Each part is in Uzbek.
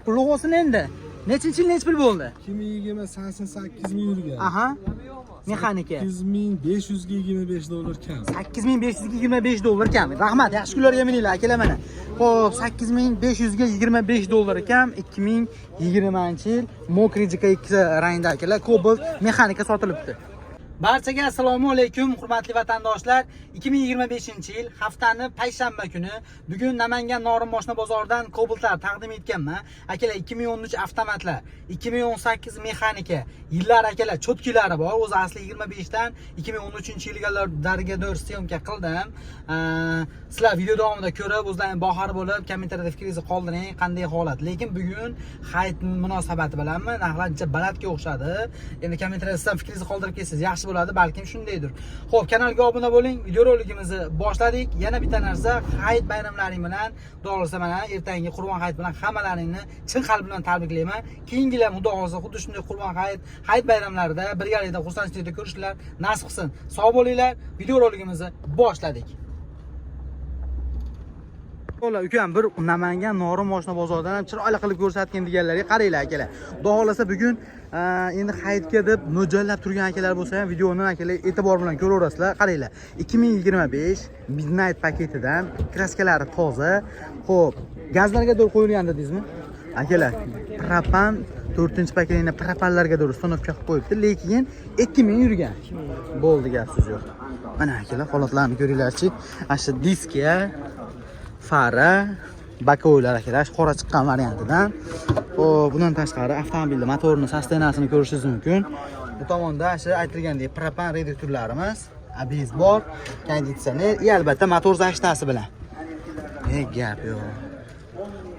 Qulluq olsin endi. Nechinchi yil nech pul bo'ldi? 2088 ming yurgan. Aha. Mexanika. $8525 kam. $8525 kam. Rahmat, yaxshi kunlarga mininglar akalar mana. Xo'p, $8525 kam 2020-yil Mokrejika 2 rangda akalar Cobalt mexanika sotilibdi. Barchaga assalomu alaykum, hurmatli vatandoshlar. 2025-yil haftani payshanba kuni bugun Namangan Norin moshina bozoridan Cobaltlar taqdim etganman. Akalar 2013 avtomatlar, 2018 mexanika, yillar akalar cho'tkilari bor. O'zi asli 25 dan 2013-yilgalarga syomka qildim. Sizlar video davomida ko'rib, o'zlaringiz bahor bo'lib, kommentariyada fikringizni qoldiring, qanday holat. Lekin bugun hayit munosabati bilanmi, narxlar balandga o'xshadi. Endi kommentariyada sizlar fikringizni qoldirib kelsangiz yaxshi bo'ladi, balkim shundaydir. Xo'p, kanalga obuna bo'ling. Videorolikimizni boshladik. Yana bitta narsa, hayit bayramlaring bilan, xudo mana ertangi Qurbon hayit bilan hammalaringni chin qalb bilan tabriklayman. Keyingilar xudo xolsa xuddi shunday Qurbon hayit bayramlarida birgalikda xursandchilikda ko'rishlar nasib qilsin. Sog' bo'linglar. Videorolikimizni boshladik. Xo'la, ukam bir Namangan Norin moshina bozoridan ham chiroyli qilib ko'rsatgan deganlarga qaranglar akalar. Xudo xolasa bugun endi hayitga deb mo'ljallab turgan akalar bo'lsa ham videoni akalar e'tibor bilan ko'raverasizlar. Qaranglar. 2025 Midnight paketidan kraskalari toza. Xo'p, gazlarga doğru qo'yilgan dedingizmi? Akalar, propan 4-paketini propanlarga doğru stanovka qilib qo'yibdi, lekin 2000 yurgan. Bo'ldi, gap so'z yo'q. Mana akalar, holatlarni ko'ringlarchi. Asha diskga fara, bakoylar akalar, qora chiqqan variantidan. Xo'p, bundan tashqari avtomobilning motorini, sostenasini ko'rishingiz mumkin. Bu tomonda o'sha aytilgandek propan reduktorlarimiz, ABS bor, konditsioner, va albatta motor zashtasi bilan. Gap yo'q.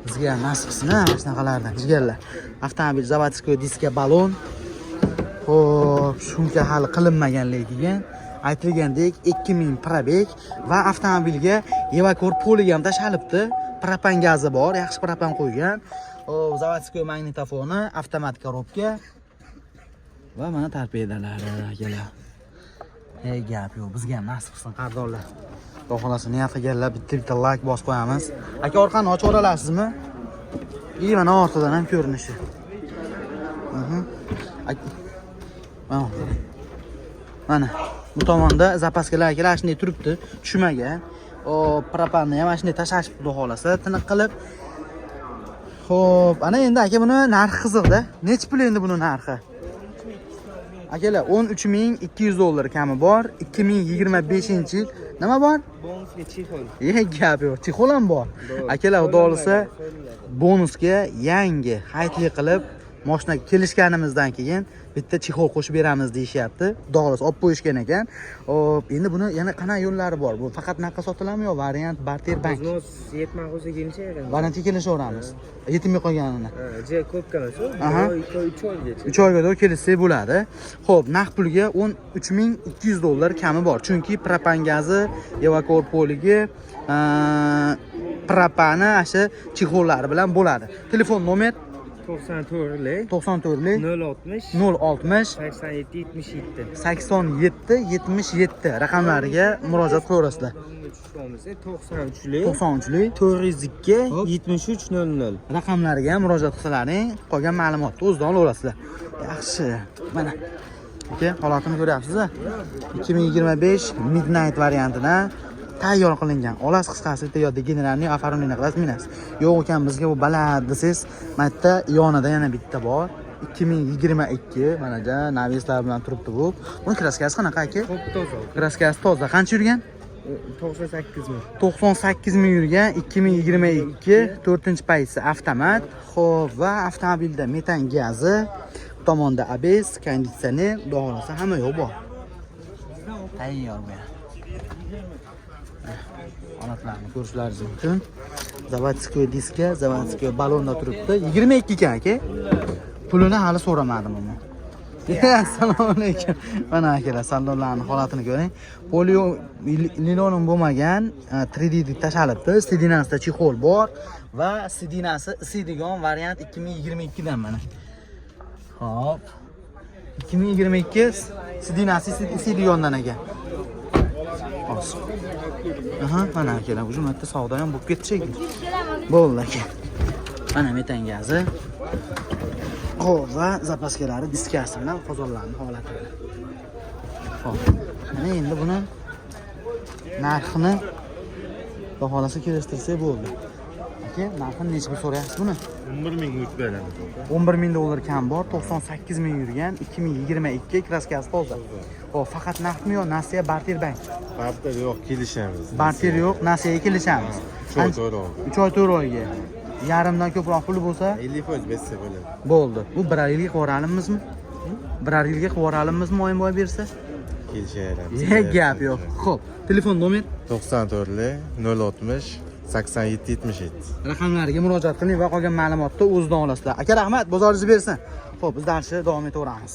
Bizga nasib qilsin, mana shunaqalardan jigarlar. Avtomobil zavodskiy diska balon. Xo'p, shunga hali qilinmagan lekin aytilgandek 2000 probeg va avtomobilga evakor poliga ham tashalibdi. Propan gazi bor, yaxshi propan qo'ygan. Zavodskiy magnitofoni, avtomat korobka va mana torpedalari akalar. Gap yo'q, bizga ham nasib qilsin qadrdonlar. Xudo xolasa niyat qilganlar bitta like bosib qo'yamiz. Aka, orqani ochib olasizmi? Mana ortidan ham ko'rinishi. Mana bu tomonda zapaskalar akalar shunday turibdi, tushmagan. Propanni ham shunday tashashib xudo xolasa tiniq qilib. Xo'p, ana endi aka buni narxi qiziqda. Necha pul endi buni narxi? Akalar, $13200 kami bor. 2025-yil nima bor? Bonusga chexol. Gap yo'q, chexol ham bor. Akalar, xudo xolasa bonusga yangi hayitli qilib moshinaga kelishganimizdan keyin bitta chexol qo'shib beramiz deyishyapti. Xudo xolasa olib qo'yishgan ekan. Hop, endi buni yana qanday yo'llari bor? Bu faqat naqd sotiladimi yo variant barter bank? Yetmay qolsa kelishadi. Variantga kelishaveramiz. Yetmay qolganini. Je ko'p qilasiz. 3 oygacha. 3 oyga doğru kelishsak bo'ladi. Xo'p, naqd pulga $13200 kami bor. Chunki propan gazi, evakor poligi, propani asha chexollari bilan bo'ladi. Telefon nomer 94 060 87 77 raqamlariga murojaat qilaverasizlar. 93 402 7300 raqamlariga murojaat qilsalaring, qolgan ma'lumotni o'zidan olaverasizlar. Yaxshi. Mana aka, holatini ko'ryapsiz-a? 2025 Midnight variantidan tayyor qilingan. Olas qisqasi bitta yodda generalniy oformleni qilasiz minas. Yo'q ekan, bizga bu baland desiz, mayda yonida yana bitta bor. 2022 mana ja navislar bilan turibdi bu. Buni kraskasi qanaqa aka? Toza. Kraskasi toza. Qancha yurgan? 98 ming. 98 ming yurgan 2022 4-paysi avtomat. Xo'p, va avtomobilda metan gazi, tomonda ABS, konditsioner, xudo xolasa hamma yo'q bor. Tayyor bu. Holatlarni ko'rishlaringiz mumkin. Zavodskiy diska, zavodskiy balonda turibdi. 22 ekan aka. Pulini hali so'ramadim uni. Assalomu alaykum. Mana akalar, sallonlarning holatini ko'ring. Polio linoleum bo'lmagan 3D deb tashalibdi. Sidinasida chexol bor va sidinasi isidigan variant 2022 dan mana. Hop. 2022 sidinasi isidigandan ekan. Aha, mana akalar, bu marta savdo ham bo'lib ketdi shekilli. Bo'ldi aka. Mana metan gazi. Xo'p, va zapaskalari diskasi bilan qozonlarning holati bilan. Xo'p. Mana endi buni narxini baholasa kelishtirsak bo'ldi. Aka, narxini necha pul so'rayapsiz buni? 11 ming yuz beramiz. 11 ming dollar kam bor, 98 ming yurgan, 2022 kraskasi toza. Xo'p, faqat naqdmi yo nasiya barter bank? Barter yo'q, kelishamiz. Barter yo'q, nasiyaga kelishamiz. 3 oy to'rayga. Yarimdan ko'proq puli bo'lsa, 50% bersa bo'ladi. bo'ldi. Bu 1 yilga qo'ralimizmi? 1 yilga qo'ralimizmi oyma-oy bersa? Kelishamiz. Gap yo'q. Xo'p, telefon nomer 94 060 87 77. raqamlariga murojaat qiling va qolgan ma'lumotni o'zidan olasizlar. Aka, rahmat, bozoringiz bersin. Xo'p, biz darsni davom etaveramiz.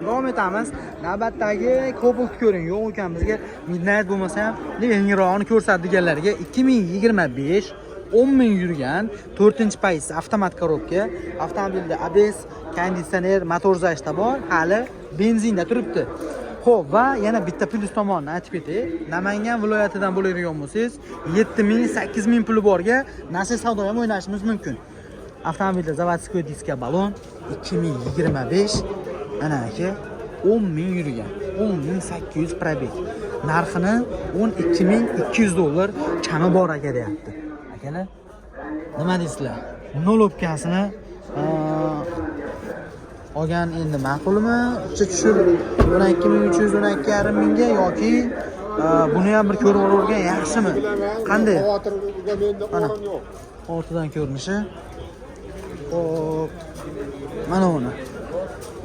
Davom etamiz. Navbatdagi Cobalt ko'ring. Yo'q ekan bizga Midnight bo'lmasa ham yangrog'ini ko'rsatganlarga 2025 10 ming yurgan 4-payt avtomat korobka, avtomobilda ABS, konditsioner, motor zashta bor, hali benzinda turibdi. Xo'p, va yana bitta plyus tomonni aytib ketay. Namangan viloyatidan bo'ladigan bo'lsangiz, 7 ming, 8 ming puli borga nasib savdo ham o'ynashingiz mumkin. Avtomobilda zavodskiy diska balon 2025 ana aka 10 ming yurgan. 10.800 probeg. Narxini 12.200 dollar kami bor aka deyapti. Akalar, nima deysizlar? Nol o'pkasini olgan endi ma'qulmi? Tushib 12.300, 12.5 mingga yoki buni ham bir ko'rib olgan yaxshimi? Qanday? Mana ortidan ko'rinishi. Xo'p. Mana uni.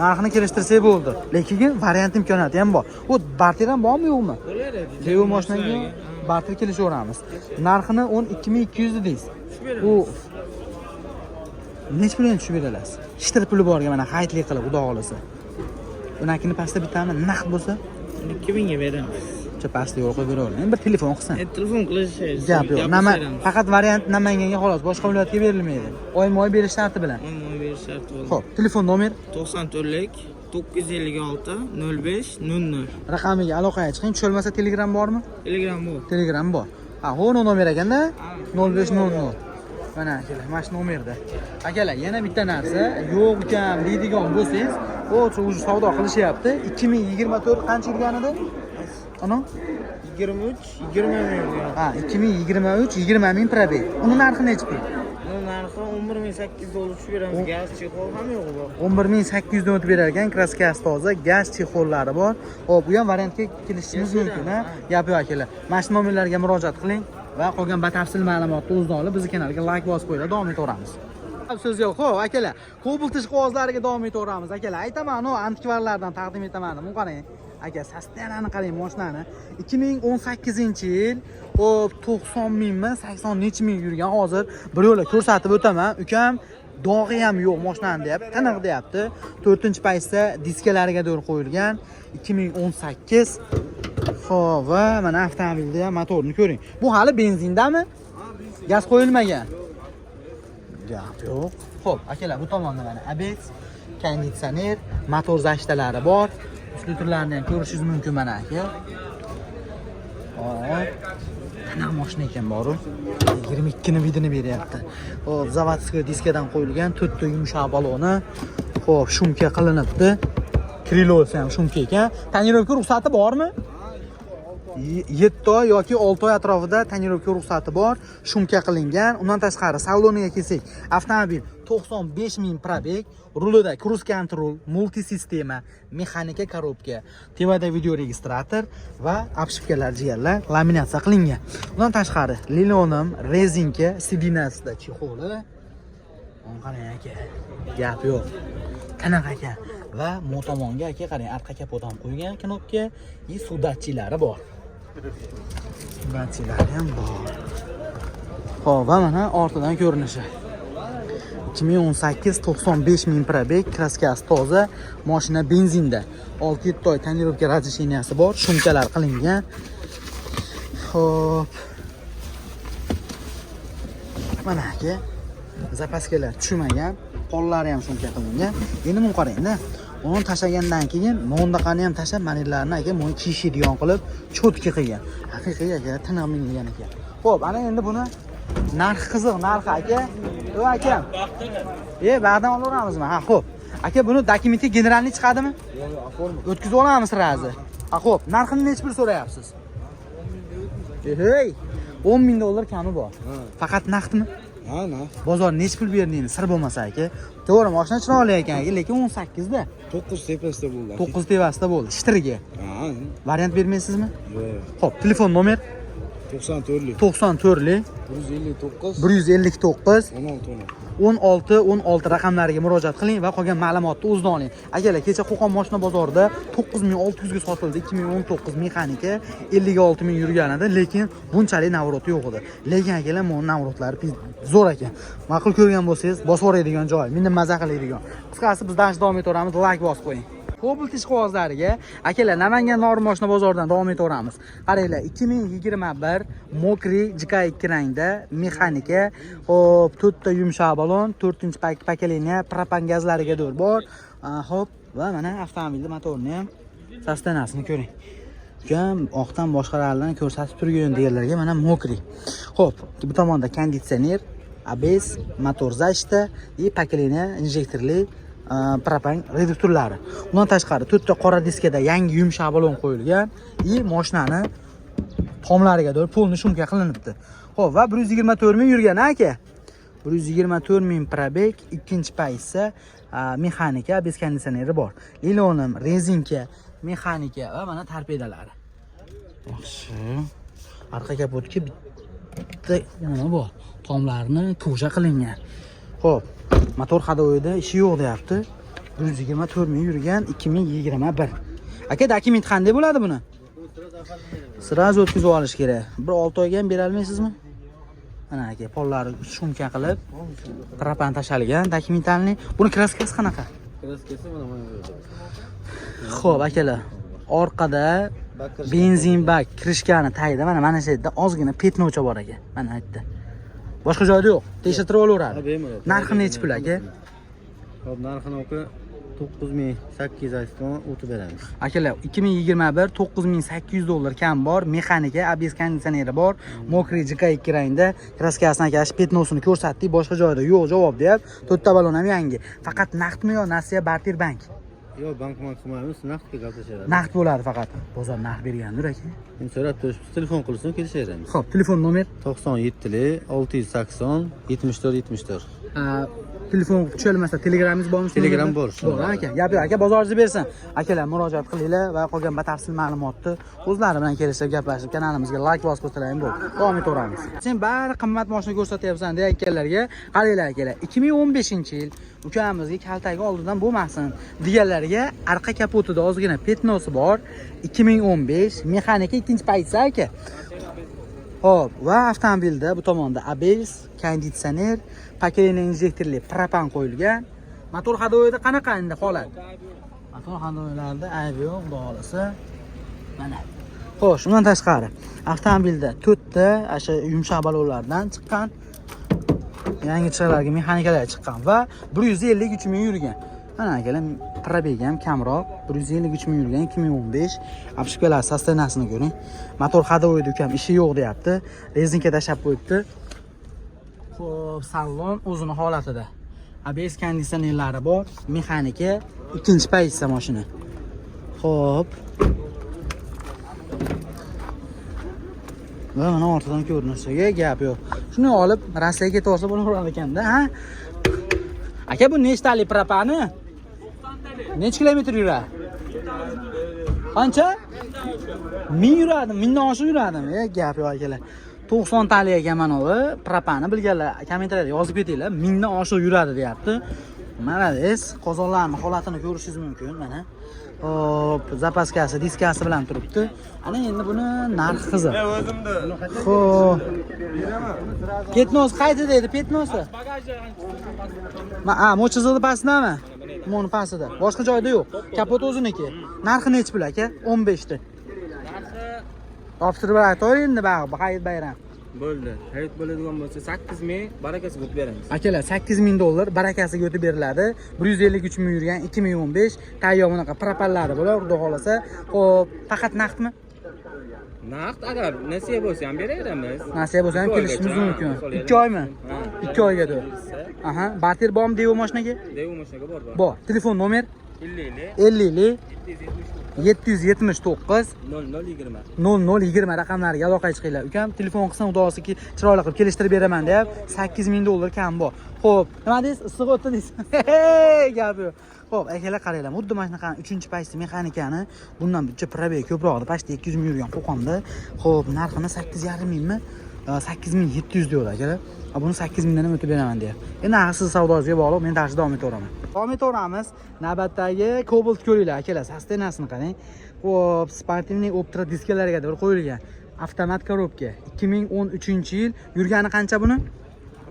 Narxini kelishtirsak bo'ldi. Lekin variant imkoniyati ham bor. Bu barter ham bormi yo'qmi? Bo'ladi. Leo mashinaga barter kelishaveramiz. Narxini 12.200 deysiz. U nech pulga tushib berasiz? Ishtir puli borga mana xayrli qilib xudo xolasa. Unakini pastda bitami naqd bo'lsa 2000 ga beramiz. pastda yo'l qo'yib beraveradi. Bir telefon qilsin. Telefon qilishingiz. Gap yo'q. Faqat variant Namanganga xolos, boshqa viloyatga berilmaydi. Oyma-oy berish sharti bilan. Oyma-oy berish sharti bilan. Xo'p, telefon nomer 94lik 956 05 00. raqamiga aloqaga chiqing. Tushilmasa Telegram bormi? Telegram bor. Telegram bor. Ha, o'no nomer ekanda 0500. Mana akalar, mana shu nomerda. Akalar, yana bitta narsa, yo'q ekan deydigan bo'lsangiz, o'sha savdo qilishyapti. 2024 qancha yurgan edi? Ana 23 20 ming. ha 2023 20 ming probeg. Uni narxi necha pul? Uni narxi 11800 dollar tushib beramiz. Gaz chexol ham yo'q bor. 11800 dan o'tib berar ekan, kraskasi toza, gaz chexollari bor. Hop, bu ham variantga kelishingiz mumkin, ha? Gap yo'q akalar. Mana shu nomerlarga murojaat qiling va qolgan batafsil ma'lumotni o'zidan olib, bizning kanalga like bosib qo'yinglar, davom etaveramiz. So'z yo'q. Xo'p, akalar, Cobalt ish qog'ozlariga davom etaveramiz. Akalar, aytaman, antikvarlardan taqdim etaman. Buni qarang. Aka, Sastianani qarang, mashinani 2018-yil, hop 90 mingmi, 80 necha ming yurgan. Hozir bir yo'la ko'rsatib o'taman. Ukam dog'i ham yo'q mashinani deyapti, tiniq deyapti. 4-paytda diskalariga do'r qo'yilgan 2018. Xo'p, va mana avtomobilda ham motorni ko'ring. Bu hali benzindami? Gaz qo'yilmagan. Gap yo'q. Xo'p, akalar, bu tomonda mana ABS, konditsioner, motor zashtalari bor. Usluturlarni ham ko'rishingiz mumkin mana aka. Hop. Ana mashina ekan boru. 22 ni vidini beryapti. Hop, zavodskiy diskadan qo'yilgan 4 ta yumshoq baloni. Hop, shumka qilinibdi. Krilosi ham shumka ekan. Tonirovka ruxsati bormi? 7 oy yoki 6 oy atrofida tonirovka ruxsati bor, shumka qilingan. Undan tashqari saloniga kelsak, avtomobil 95 ming probeg, rulida cruise control, multi sistema, mexanika korobka, tevada video registrator va obshipkalar jigarlar laminatsiya qilingan. Undan tashqari linoleum, rezinka, sidinasida chexoli. Qarang aka, gap yo'q. Qanaqa aka va motomonga aka qarang, orqa kapotdan qo'ygan knopka, suv datchilari bor. Datchilari ham bor. Xo'p, va mana ortidan ko'rinishi. 2018 95 ming probeg, kraskasi toza, mashina benzinda. 6-7 oy tonirovka razresheniyasi bor, shumkalar qilingan. Xo'p. Mana aka, zapaskalar tushmagan, qo'llari ham shumka qilingan. Endi buni qarang-da. Uni tashagandan keyin mondaqani ham tashab, manillarni aka buni kiyishadigan qilib cho'tki qilgan. Haqiqiy aka, tiniq mingan ekan. Xo'p, ana endi buni narxi qiziq, narxi aka Yo'q akam. Ba'dan olaveramizmi? Ha, xo'p. Aka, buni dokumentga generalniy chiqadimi? O'tkazib olamiz razi. Ha, xo'p. Narxini nech pul so'rayapsiz? Hey, $10,000 kami bor. Faqat naqdmi? Ha, na. Bozor nech pul berdingiz? Sir bo'lmasa aka. To'g'ri, mashina chiroyli ekan, lekin 18 da. 9 tepasida bo'ldi. 9 tevasida bo'ldi. Shtirga. Ha. Variant bermaysizmi? Yo'q. Xo'p, telefon nomer 94lik 94lik 159 159 16 16 raqamlariga murojaat qiling va qolgan ma'lumotni o'zidan oling. Akalar, kecha Qo'qon mashina bozorida 9600 ga sotildi, 2019 mexanika 56000 yurgan edi, lekin bunchalik navrot yo'q edi. Lekin akalar, bu navrotlari zo'r ekan. Ma'qul ko'rgan bo'lsangiz, bosib yuboradigan joy, meni maza qiladigan. Qisqasi biz davom etaveramiz, like bosib qo'ying. Qo'biltish qog'ozlariga akalar Namangan Norin mashina bozoridan davom etaveramiz. Qaranglar, 2021 Mokri JK2 rangda mexanika, hop, 4 ta yumshoq balon, 4-pokoleniya propan gazlariga dur bor. Hop, va mana avtomobilning motorini ham, sostanasini ko'ring. Ukam oqdan boshqalardan ko'rsatib turgan deganlarga mana Mokri. Hop, bu tomonda konditsioner, ABS, motor zashta, pokoleniya injektorli propan reduktorlari. Undan tashqari 4 ta qora diskada yangi yumshoq balon qo'yilgan, mashinani tomlariga do'l polni shumka qilinibdi. Xo'p, va 124 ming yurgan aka. 124 ming probeg, ikkinchi paytsa mexanika, bez konditsioneri bor. Lilonim, rezinka, mexanika va mana torpedalari. Yaxshi. Arqa kapotga bitta nima bor? Tomlarni ko'ja qilingan. Xo'p, motor hadovoyda ishi yo'q deyapti. 124 ming yurgan 2021. Aka, dokument qanday bo'ladi buni? Sraz o'tkazib olish kerak. Bir 6 oyga ham bera olmaysizmi? Mana aka, pollari shumka qilib, propan tashalgan, dokumentalni. Buni kraskasi qanaqa? Kraskasi mana bu. Xo'p, akalar, orqada benzin bak kirishgani tagida mana shu yerda ozgina petnocha bor ekan. Mana aytdi. Boshqa joyda yo'q. Tekshirtirib olaveradi. Narxi necha pul aka? Hop, narxini o'qi 9800 so'm o'tib beramiz. Akalar, 2021 $9800 kam bor, mexanika, ABS konditsioneri bor, Mokri JK2 rangda, kraskasini akash petnosini ko'rsatdik, boshqa joyda yo'q javob deyap. 4 ta balon ham yangi. Faqat naqdmi yo nasiya barter bank? Yo'q, bankman qilmaymiz, naqdga gaplashamiz. Naqd bo'ladi faqat. Bozor naqd bergandir aka. Endi so'rab turibsiz, telefon qilsin, kelishaveramiz. Xo'p, telefon nomer 97 680 74 74. telefon tushirmasa telegramingiz bormi? Telegram bor. Bor aka. Gap yo'q aka, bozoringizni bersin. Akalar murojaat qilinglar va qolgan batafsil ma'lumotni o'zlari bilan kelishib gaplashib kanalimizga like bosib qo'ysalar bo'ldi. Davom etaveramiz. Sen bari qimmat mashina ko'rsatyapsan deganlarga qaranglar akalar. 2015-yil ukamizga kaltagi oldidan bo'lmasin deganlarga arqa kapotida ozgina petnosi bor. 2015 mexanika ikkinchi paytsa aka. Hop, va avtomobilda bu tomonda ABS, konditsioner, pokoleniya injektorli propan qo'yilgan. Motor hadovoyida qanaqa endi holat? Motor hadovoylarda ayb yo'q, xudo xolasa. Mana. Xo'sh, undan tashqari avtomobilda 4 ta o'sha yumshoq balonlardan chiqqan yangi chiqalarga mexanikalar chiqqan va 153 ming yurgan. Mana akalar, probegi ham kamroq, 153 ming yurgan 2015. Obshipkalar sostanasini ko'ring. Motor hadovoyida ukam ishi yo'q deyapti. Rezinka tashab qo'yibdi. Xo'p, salon o'zini holatida. ABS konditsionerlari bor, mexanika, ikkinchi paytsa mashina. Xo'p. Va mana ortidan ko'rinishiga gap yo'q. Shuni olib Rossiyaga ketaversa bo'laveradi ekanda, ha? Aka, bu nechtalik propani? Necha kilometr yuradi? Qancha? 1000 yuradi, 1000 dan oshiq yuradimi? Gap yo'q akalar. 90 talik ekan mana bu propani, bilganlar kommentariyada yozib ketinglar. 1000 dan oshiq yuradi deyapti. Mana des, qozonlarning holatini ko'rishingiz mumkin, mana. Hop, zapaskasi, diskasi bilan turibdi. Ana endi buni narxi qiziq. Xo'p. Petnos qayda dedi, petnosi? Mochizili pastdami? Moni pastida. Boshqa joyda yo'q. Kapot o'ziniki. Narxi necha pul aka? 15 ta. Narxi Topshirib aytaylik endi bag'i, hayit bayram. bo'ldi. Hayit bo'ladigan bo'lsa 8000 barakasiga o'tib beramiz. Akalar, $8000 barakasiga o'tib beriladi. 153 ming yurgan 2015. Tayyor bunaqa propanlari bo'lar, xudo xolasa. Xo'p, faqat naqdmi? Naqd agar nasiya bo'lsa ham beraveramiz. Nasiya bo'lsa ham kelishimiz mumkin. 2 oymi? 2 oyga to'g'ri. Aha, barter bormi Devo mashinaga? Devo mashinaga bor. Bor. Telefon nomer 50 779 0020 raqamlariga aloqaga chiqinglar. Ukam telefon qilsin, xudoski chiroyli qilib kelishtirib beraman deb $8000 kam bor. Xo'p, nima deysiz? Issiq o'tdi deysiz. Gap yo'q. Xo'p, akalar qaranglar, xuddi mana shunaqa 3-paysi mexanikani bundan buncha probeg ko'proqda, pashta 200 ming yurgan Qo'qonda. Xo'p, narxini 8,5 mingmi? 8700 deydi akalar. Buni 8000 dan ham o'tib beraman deyapti. Endi narxsiz savdosiga bog'liq, men darsda davom etaveraman. Davom etaveramiz. Navbatdagi Cobalt ko'ringlar akalar, sostenasini qarang. Xo'p, sportivniy Optra diskalariga bir qo'yilgan. Avtomat korobka. 2013-yil. Yurgani qancha buni?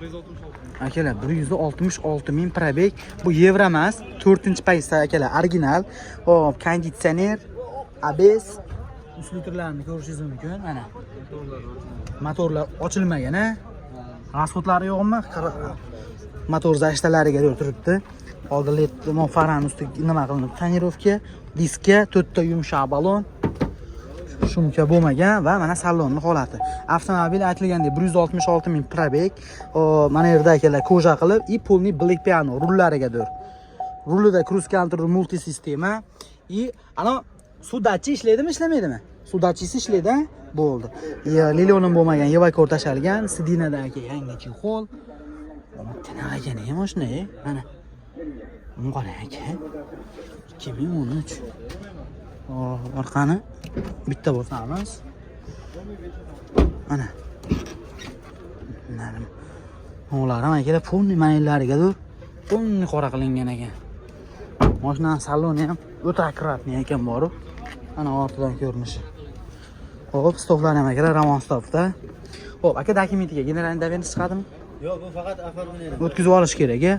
166. Akalar, 166 ming probeg. Bu yevro emas, 4-paysa akalar, original. Xo'p, konditsioner, ABS, usliterlarni ko'rishingiz mumkin. Mana. Motorlar ochilmagan, ha? Rasxodlari yo'qmi? Motor zashtalariga turibdi. Oldin led farani ustiga nima qilinib, tonirovka, diska, 4 ta yumshoq balon. Shumka bo'lmagan va mana salonning holati. Avtomobil aytilgandek 166 ming probeg. Mana yerda akalar koja qilib, и полный black piano rullarigadir. Rulida cruise control multi sistema. И ana sudachi ishlaydimi, ishlamaydimi? Sudachisi ishlaydi, bo'ldi. Lilionim bo'lmagan yevakor tashalgan, sidinadagi yangi chexol. Tanaga nima mashina, mana. Bunqara aka. 2013. Orqani bitta bosamiz. Mana. Narim. O'larim akalar pulni manillarigadir. Pulni qora qilingan ekan. Mashina saloni ham o'ta akkuratni ekan borib. Ana ortidan ko'rinishi. Xo'p, stoflar ham akalar Ramon stofda. Xo'p, aka dokumentiga generalniy doверенность chiqadimi? Yo'q, bu faqat оформление. O'tkazib olish kerak, a.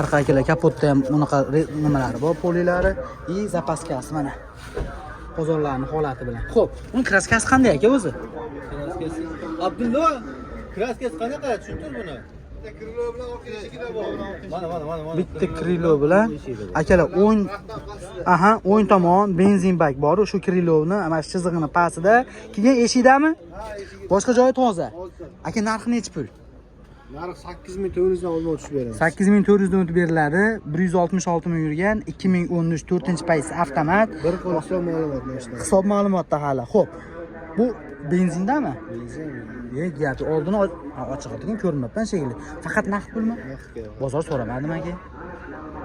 Orqa akalar kapotda ham unaqa nimalari bor, polilari, и zapaskasi mana. Bozorlarning holati bilan. Xo'p, uning kraskasi qanday aka o'zi? Kraskasi. Abdullo, kraskasi qanaqa? Tushuntir buni. Krilo bilan orqa eshigida bor. Mana. Bitta krilo bilan akalar o'ng tomon benzin bak bor, shu krilovni mana shu chizig'ini pastida, keyin eshikdami? Boshqa joyi toza. Aka narxi necha pul? Narx 8400 dan olib o'tib beramiz. 8400 dan o'tib beriladi. 166 ming yurgan, 2013 4-paysi avtomat. Bir qo'l hisob ma'lumot mashina. Hisob ma'lumotda hali. Xo'p. Bu benzindami? Benzin. Gapi oldini ochiq ekan, ko'rinmayapti shekilli. Faqat naqd pulmi? Naqdga. Bozor so'ramadim aka.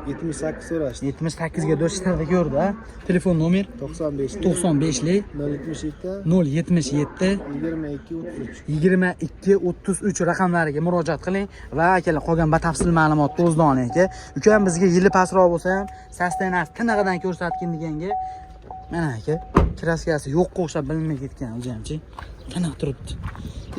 78 so'rashdi. 78 ga do'stlarda ko'rdi, ha. Telefon nomer 95 95lik 077 077 22 33. 22 33 raqamlariga murojaat qiling va akalar qolgan batafsil ma'lumotni o'zida oling aka. Ukam bizga yili pastroq bo'lsa ham, sostenasi tinig'idan ko'rsatgin deganga mana aka, kraskasi yo'qqa o'xshab bilinmay ketgan o'zi hamchi. Tiniq turibdi.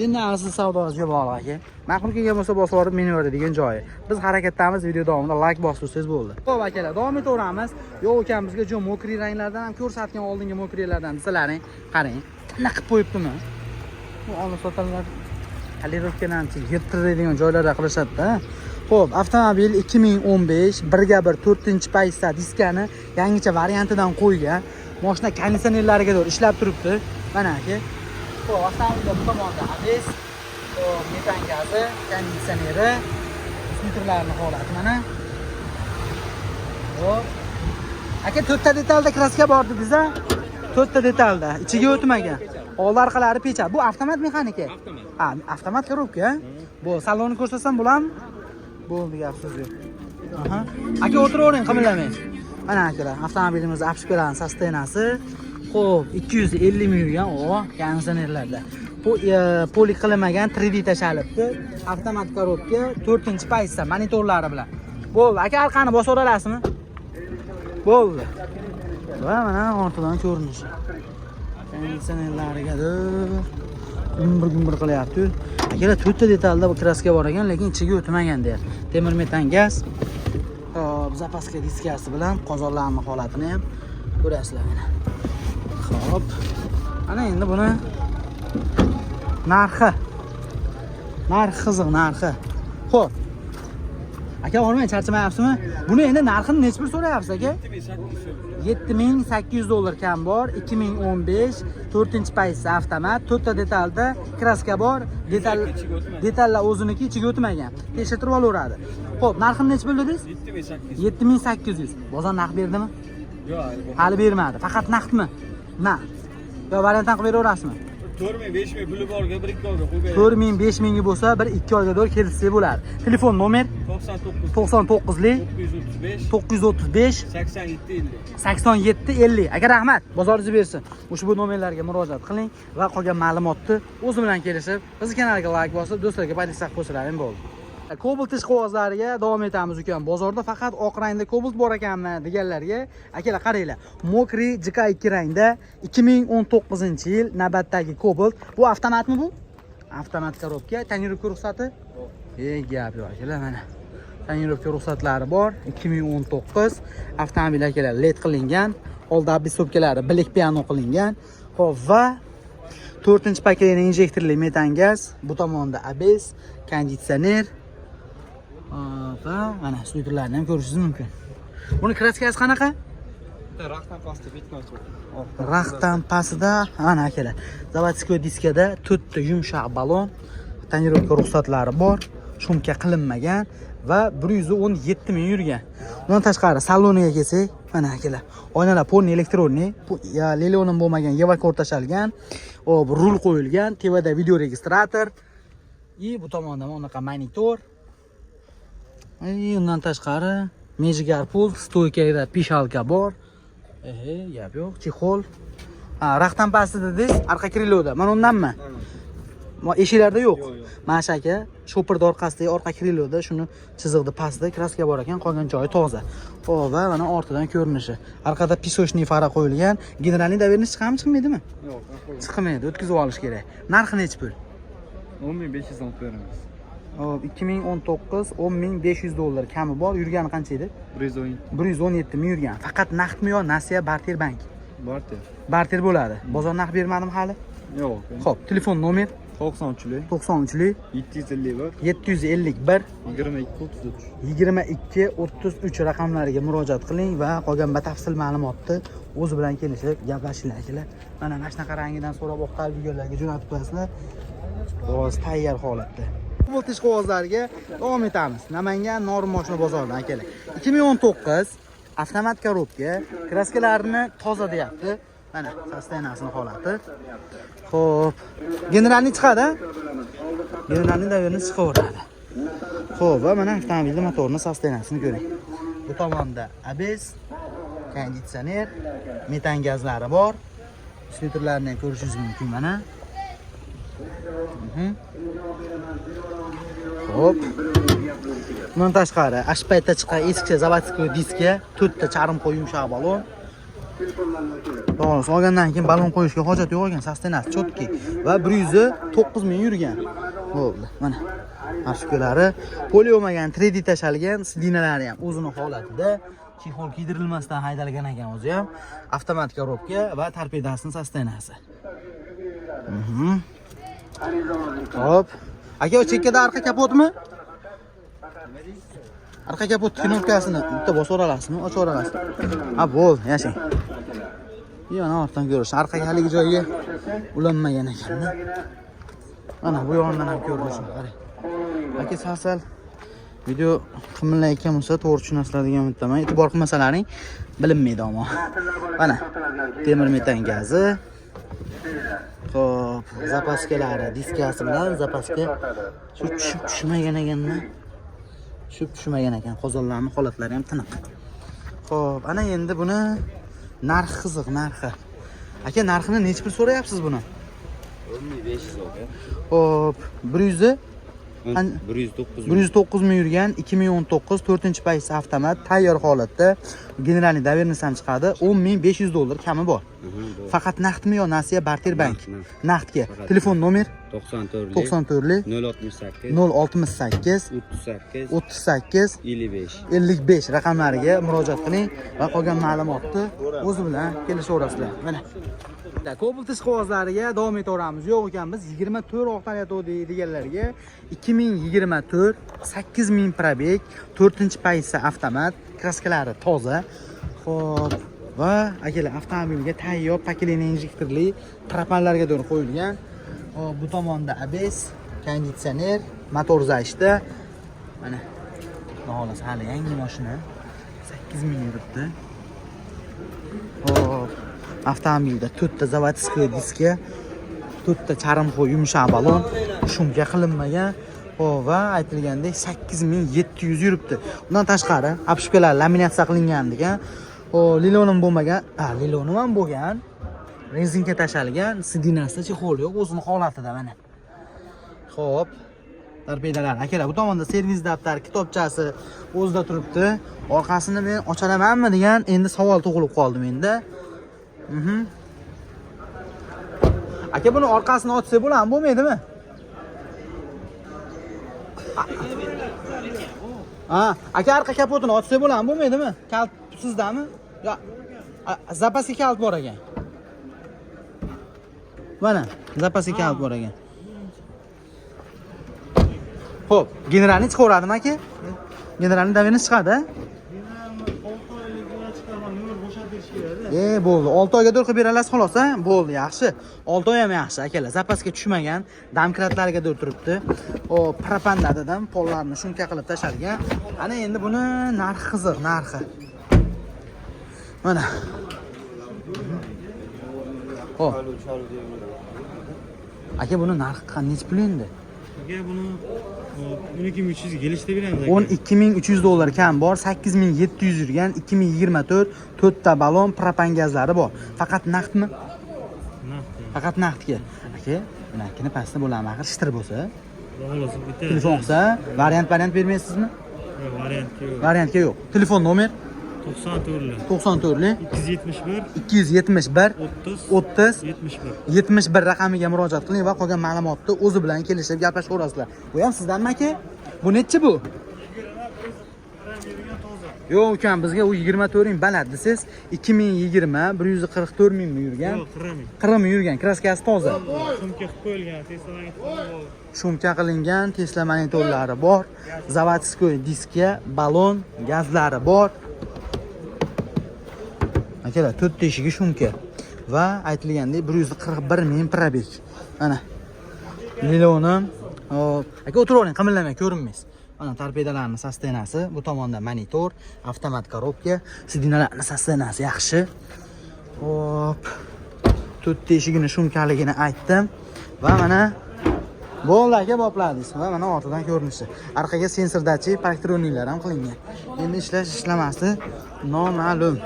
Endi asl savdosiga bog'liq aka. Ma'qul kelgan bo'lsa bosib olib meni degan joyi. Biz harakatdamiz, video davomida like bossangiz bo'ldi. Xo'p akalar, davom etaveramiz. Yo'q ukam bizga jo mokriy ranglardan ham ko'rsatgan oldingi mokriylardan desalaring, qarang. Tiniq qilib qo'yibdimi? Bu olib sotalar kalirovkadan yirtiradigan joylarda qilishadi-da. Xo'p, avtomobil 2015 1/1 4-paysa diskani yangicha variantidan qo'ygan. Mashina konditsionerlariga doğru ishlab turibdi. Mana aka. Xo'p, avtomobilda bu tomonda ABS, metan gazi, konditsioneri, filtrlarning holati mana. Xo'p. Aka 4 ta detalda kraska bor dedingiz-a? 4 ta detalda, ichiga o'tmagan. Old orqalari pechat. Bu avtomat mexanika. Ha, avtomat korobka. Bu salonni ko'rsatsam bo'ladimi? Bo'ldi, gap so'z yo'q. Aha. Aka o'tiravering, qimillamang. Mana akalar, avtomobilimizni olib chiqib beramiz sostenasi. Xo'p, 250 ming yurgan, konditsionerlarda. Bu poli qilinmagan 3D tashalibdi. Avtomat korobka, 4-paysa monitorlari bilan. Bo'ldi, aka orqani bosib olasizmi? Bo'ldi. Va mana ortidan ko'rinishi. Konditsionerlarigadir. Gumbur qilyapti. Akalar 4 ta detalda bu kraska bor ekan, lekin ichiga o'tmagan deyapti. Temir metan gaz. Zapaska diskasi bilan qozonlarning holatini ham ko'rasizlar mana. Xo'p. Ana endi buni narxi qiziq narxi. Xo'p. Aka olmay charchamayapsizmi? Buni endi narxini necha pul so'rayapsiz aka? 7800 dollar kam bor, 2015, 4-paysi avtomat, 4 ta detalda kraska bor, detallar o'ziniki ichiga o'tmagan. Tekshirtirib olaveradi. Xo'p, narxini necha pul dedingiz? 7800. Bozor naqd berdimi? Yo'q, Hali bermadi. Faqat naqdmi? Naqd. Yo, variantdan qilib beraverasizmi? 4000, 5000 puli borga 1-2 oyga qo'yib 4000, 5000 ga bo'lsa, 1-2 oyga do'l kelishsa bo'ladi. Telefon nomer 99 lik 935 935 87 50. 8750. Aka rahmat, bozoringiz bersin. Ushbu nomerlarga murojaat qiling va qolgan ma'lumotni o'zi bilan kelishib, bizning kanalga like bosib, do'stlarga paytsak qo'shilaring bo'ldi. Kobalt tish qog'ozlariga davom etamiz ukan. Bozorda faqat oq rangda Kobalt bor ekanmi deganlarga, akalar qaranglar. Mokri JK2 rangda 2019-yil navbatdagi Kobalt. Bu avtomatmi bu? Avtomat korobka, tonirovka ruxsati? Gap yo'q akalar, mana. Tonirovka ruxsatlari bor. 2019 avtomobil akalar LED qilingan, oldi obisopkalari bilek piano qilingan. Xo'p, va 4-paketli injektorli metan gaz, bu tomonda ABS, konditsioner. Va mana suyuqlarni ham ko'rishingiz mumkin. Buni kraskasi qanaqa? Raqdan pastda bitmas. Raqdan pastida ana akalar. Zavodskiy diskada 4 ta yumshoq balon, tonirovka ruxsatlari bor, shumka qilinmagan va 117 ming yurgan. Bundan tashqari saloniga kelsak, mana akalar. Oynalar polni elektronniy, leleonim bo'lmagan Evakor tashalgan, rul qo'yilgan, tevada video registrator, bu tomonda unaqa monitor. Undan tashqari mejigar pul, stoykada pishalka bor. Gap yo'q, chexol. Raqdan pastda dedingiz, arqa kriloda. Mana undanmi? Eshiklarda yo'q. Mana shu aka, shopirda orqasidagi orqa kriloda shuni chiziqda pastda kraska bor ekan, qolgan joyi toza. Xo'p, va mana ortidan ko'rinishi. Arkada pisochniy fara qo'yilgan. Generalniy davernish chiqadimi, chiqmaydimi? Yo'q, chiqmaydi, o'tkazib olish kerak. Narxi necha pul? 10500 olib beramiz. Hop, 2019 10500 dollar kami bor. Yurgani qancha edi? 117 ming yurgan. Faqat naqdmi yo nasiya barter bank? Barter. Barter bo'ladi. Bozor naqd bermadimi hali? Yo'q. Xo'p, telefon nomer 93lik 93lik 751 751 22 33. 22 33 raqamlariga murojaat qiling va qolgan batafsil ma'lumotni o'zi bilan kelishib gaplashinglar akalar. Mana shunaqa rangidan so'rab o'qtalganlarga jo'natib qo'yasizlar. Hozir tayyor holatda. Kobalt tish qog'ozlariga davom etamiz. Namangan Norin moshina bozoridan akalar. 2019 avtomat korobka, kraskalarini toza deyapti. Mana sostenasini holati. Xo'p, generalniy chiqadi. Generalniy daverni chiqaveradi. Xo'p, va mana avtomobilning motorini sostenasini ko'ring. Bu tomonda ABS, konditsioner, metan gazlari bor. Filtrlarni ham ko'rishingiz mumkin mana. Xo'p. Bundan tashqari, ashpaytda chiqqan eski zavodskiy diska, 4 ta charm qo'y yumshoq balon. To'g'ri, olgandan keyin balon qo'yishga hojat yo'q ekan, sostenas chotki va 109 ming yurgan. Bo'ldi. Mana ashkolari poli bo'lmagan 3D tashalgan, sidinalari ham o'zining holatida, chexol kiydirilmasdan haydalgan ekan o'zi ham. Avtomat korobka va torpedasining sostenasi. Hop. Aka, o chekkada arqa kapotmi? Arqa kapot knopkasini bitta bosib olasizmi? Ochib olasiz. Ha, bo'ldi, yashang. Yana ortdan ko'rish. Arqaga haligi joyiga ulanmagan ekan. Mana bu yondan ham ko'rinishi. Qarang. Aka, sal video qimillayotgan bo'lsa, to'g'ri tushunasizlar degan umiddaman. E'tibor qilmasalaring bilinmaydi ammo. Mana temir metan gazi. Xo'p, zapaskalari diskasi bilan zapaska shu tushmagan ekanmi? Tushmagan ekan. Qozonlarning holatlari ham tiniq. Xo'p, ana endi buni narxi qiziq, narxi. Aka, narxini necha pul so'rayapsiz buni? 10500 aka. Xo'p, 109 ming yurgan 2019 4-paysi avtomat, tayyor holatda. Generalniy doverniy ham chiqadi. 10.500 dollar kami bor. Doğru. Faqat naqdmi yo nasiya barter bank? Naqd. Naqdga. Faqat Telefon nomer 94'lü 94 068 068 38 38 55. 55 raqamlariga murojaat qiling va qolgan ma'lumotni o'zi bilan kelishaverasizlar. Mana. Cobalt ish qog'ozlariga davom etaveramiz. Yo'q ekanmiz 24 oqtaryapti deganlarga 2024 8000 probeg 4-paysa avtomat, kraskalari toza. Xo'p, va akalar avtomobilga tayyor pakeleniya injektorli propanlarga doğru qo'yilgan. Hop, bu tomonda ABS, konditsioner, motor zashda. Mana xolos hali yangi mashina 8000 yuribdi. Hop, avtomobilda 4 ta zavodskiy diska, 4 ta charmxo'y yumshoq balon, shumka qilinmagan. Hop, va aytilgandek 8700 yuribdi. Undan tashqari obshkalar laminatsiya qilingan degan. O lilonim bo'lmagan, lilonim ham bo'lgan. Rezinka tashalgan, sidinasida chexol yo'q, o'zini holatida mana. Xo'p, torpedalar. Akalar, bu tomonda servis daftari, kitobchasi o'zida turibdi. Orqasini men ochalamanmi degan endi savol tug'ilib qoldi menda. Aka, buni orqasini ochsa bo'ladimi, bo'lmaydimi? Aka, orqa kapotini ochsa bo'ladimi, bo'lmaydimi? Kalt sizdami? Yo, zapaski kalt bor ekan. Mana, zapaski kalt bor ekan. Xo'p, generalni chiqaveradimi aka? Generalni daverni chiqadi. Bo'ldi. 6 oyga dur qilib berasiz xolos, ha? Bo'ldi, yaxshi. 6 oy ham yaxshi, akalar. Zapaska tushmagan, damkratlariga dur turibdi. O propandadadan pollarni shuncha qilib tashalgan. Ana endi buni narxi qiziq, narxi. Mana. Xo'p. Aka, buni narxi qancha pul endi? Aka, buni 12300 ga kelishda beramiz aka. 12300 dollar kam bor, 8700 yurgan 2024 4 ta balon propan gazlari bor. Faqat naqdmi? Naqd. Faqat naqdga. Aka, bunakini pastda bo'ladimi? Axir shtir bo'lsa, Xolos, bitta. telefon qilsa, variant bermaysizmi? Variantga yo'q. Variantga yo'q. Telefon nomer 94 94 271 271 30 30 71. 71 raqamiga murojaat qiling va qolgan ma'lumotni o'zi bilan kelishib gaplashaverasizlar. Bu ham sizdanmi aka? Bu nechi bu? Yo'q ukam, bizga u 24 ming baland desiz, 2020 144 ming mi yurgan? Yo'q, 40 ming. 40 ming yurgan, kraskasi toza. Shumka qilib qo'yilgan, Tesla bor. Shumka qilingan, Tesla monitorlari bor, zavodskiy diska, balon, gazlari bor. Akalar, 4 teshigi shumka va aytilgandek 141 ming probeg. Mana lilonim. Aka, o'tiravering, qimillamay ko'rinmaysiz. Mana torpedalarning sostenasi, bu tomonda monitor, avtomat korobka, sidinalarning sostenasi yaxshi. Hop. 4 teshigini shumkaligini aytdim va mana bo'ldi aka, bopladingiz. Va mana ortidan ko'rinishi. Orqaga sensor datchik, parktroniklar ham qilingan. Endi ishlamasdi noma'lum.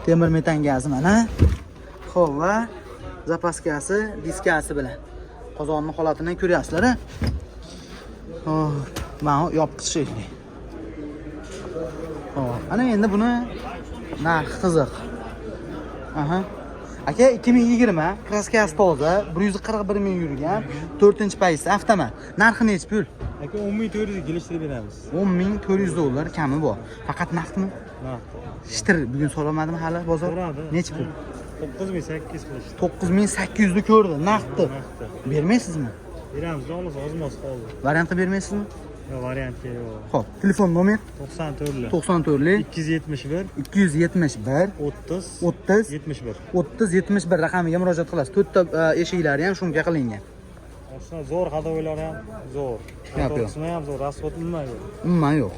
Temir metan gazi mana. Xo'p, va zapaskasi, diskasi bilan qozonning holatini ko'ryapsizlar. Hop, mana yopqichli. Hop, ana endi buni narxi qiziq. Aha. Aka, 2020 kraskasi toza, 141 ming yurgan, 4-paysa avtomat. Narxi necha pul? Aka, 10400 ga kelishda beramiz. 10400 dollar kami bor. Faqat naqdmi? Naqd. Shtir bugun so'ramadimi hali bozor? So'radi. Necha pul? 9800 pul. 9800 ni ko'rdi, naqdni. Bermaysizmi? Beramiz, xolos, ozmoz qoldi. Variantni bermaysizmi? Yo'q, variantga yo'q. Xo'p, telefon nomer 94 94 271 271 30 30 71. 30 71 raqamiga murojaat qilasiz. 4 ta eshiklari ham shunga qilingan. Aslida zo'r hadovoylari ham zo'r. Yo'q, yo'q. Qismi ham zo'r, rasxod nima yo'q. Umuman yo'q.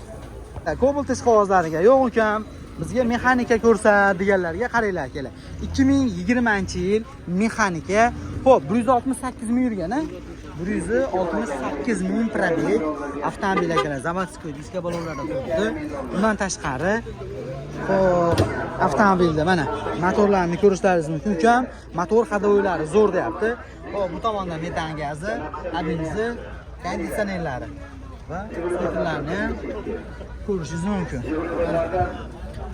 Cobalt ish qog'ozlariga yo'q ukam, bizga mexanika ko'rsat deganlarga qaranglar akalar. 2020-yil mexanika. Xo'p, 168 ming yurgan, a? 168 ming probeg avtomobil akalar, zavodskiy diska balonlarda turibdi. Bundan tashqari, xo'p, avtomobilda mana motorlarni ko'rishlaringiz mumkin ukam. Motor hadovoylari zo'r deyapti. Xo'p, bu tomonda metan gazi, abenzi, konditsionerlari va filtrlarni ko'rishingiz mumkin.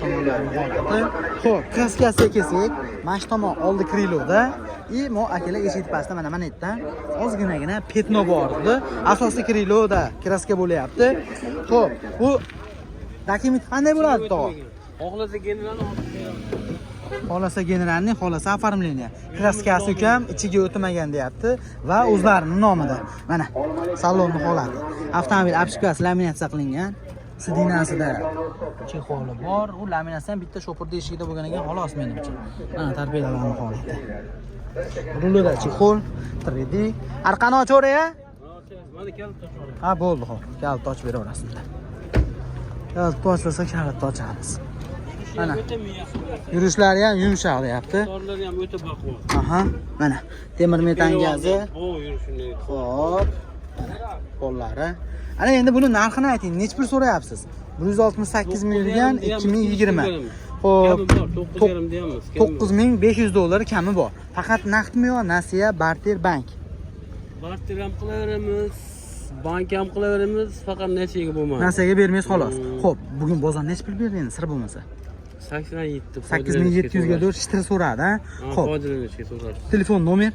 tomonlari holati. Xo'p, kraskasiga kelsak, mana shu tomon oldi kriloda и mo akalar eshik tepasida mana yerda ozginagina petno bor edi. Asosiy kriloda kraska bo'layapti. Xo'p, bu dokument qanday bo'ladi, tog'a? Xohlasa generalni Xolasa generalni, xolasa оформление. Kraskasi ham ichiga o'tmagan deyapti va o'zlarining nomida. Mana salonni holati. Avtomobil obshikasi laminatsiya qilingan. Sidinasida chexoli bor. U laminatsiya ham bitta shopirda eshigida bo'lgan ekan, xolos menimcha. Mana tarbiyalarning holati. Rulida chexol, 3D. Arqani ochaver-ya. mana kalit ochib. Ha, bo'ldi, xo'p. Kalit ochib beraverasizlar. Kalit ochsa kalit ochamiz. Mana yurishlari ham yumshoq deyapti. Torlari ham o'ta baquvvat. Aha, mana temir metan gazi. O, yurishini. Xo'p. Qo'llari. Ana endi buni narxini ayting, nech pul so'rayapsiz? 168 million 2020. Xo'p, 9.5 deymiz. $9500 kami bor. Faqat naqdmi yo nasiya, barter, bank? Barter ham qilaveramiz, bank ham qilaveramiz, faqat nasiyaga bo'lmaydi. Nasiyaga bermaysiz xolos. Xo'p, bugun bozor nech pul berdingiz, sir bo'lmasa? 87. 8700 ga shtir so'radi, ha? Xo'p. Foydalanishga so'radi. Telefon nomer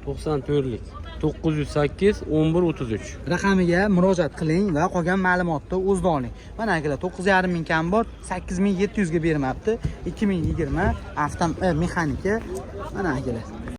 94lik 908 1133. raqamiga murojaat qiling va qolgan ma'lumotni o'zida oling. Mana akalar 9,5 ming kam bor, 8700 ga bermabdi. 2020 mexanika. Mana akalar.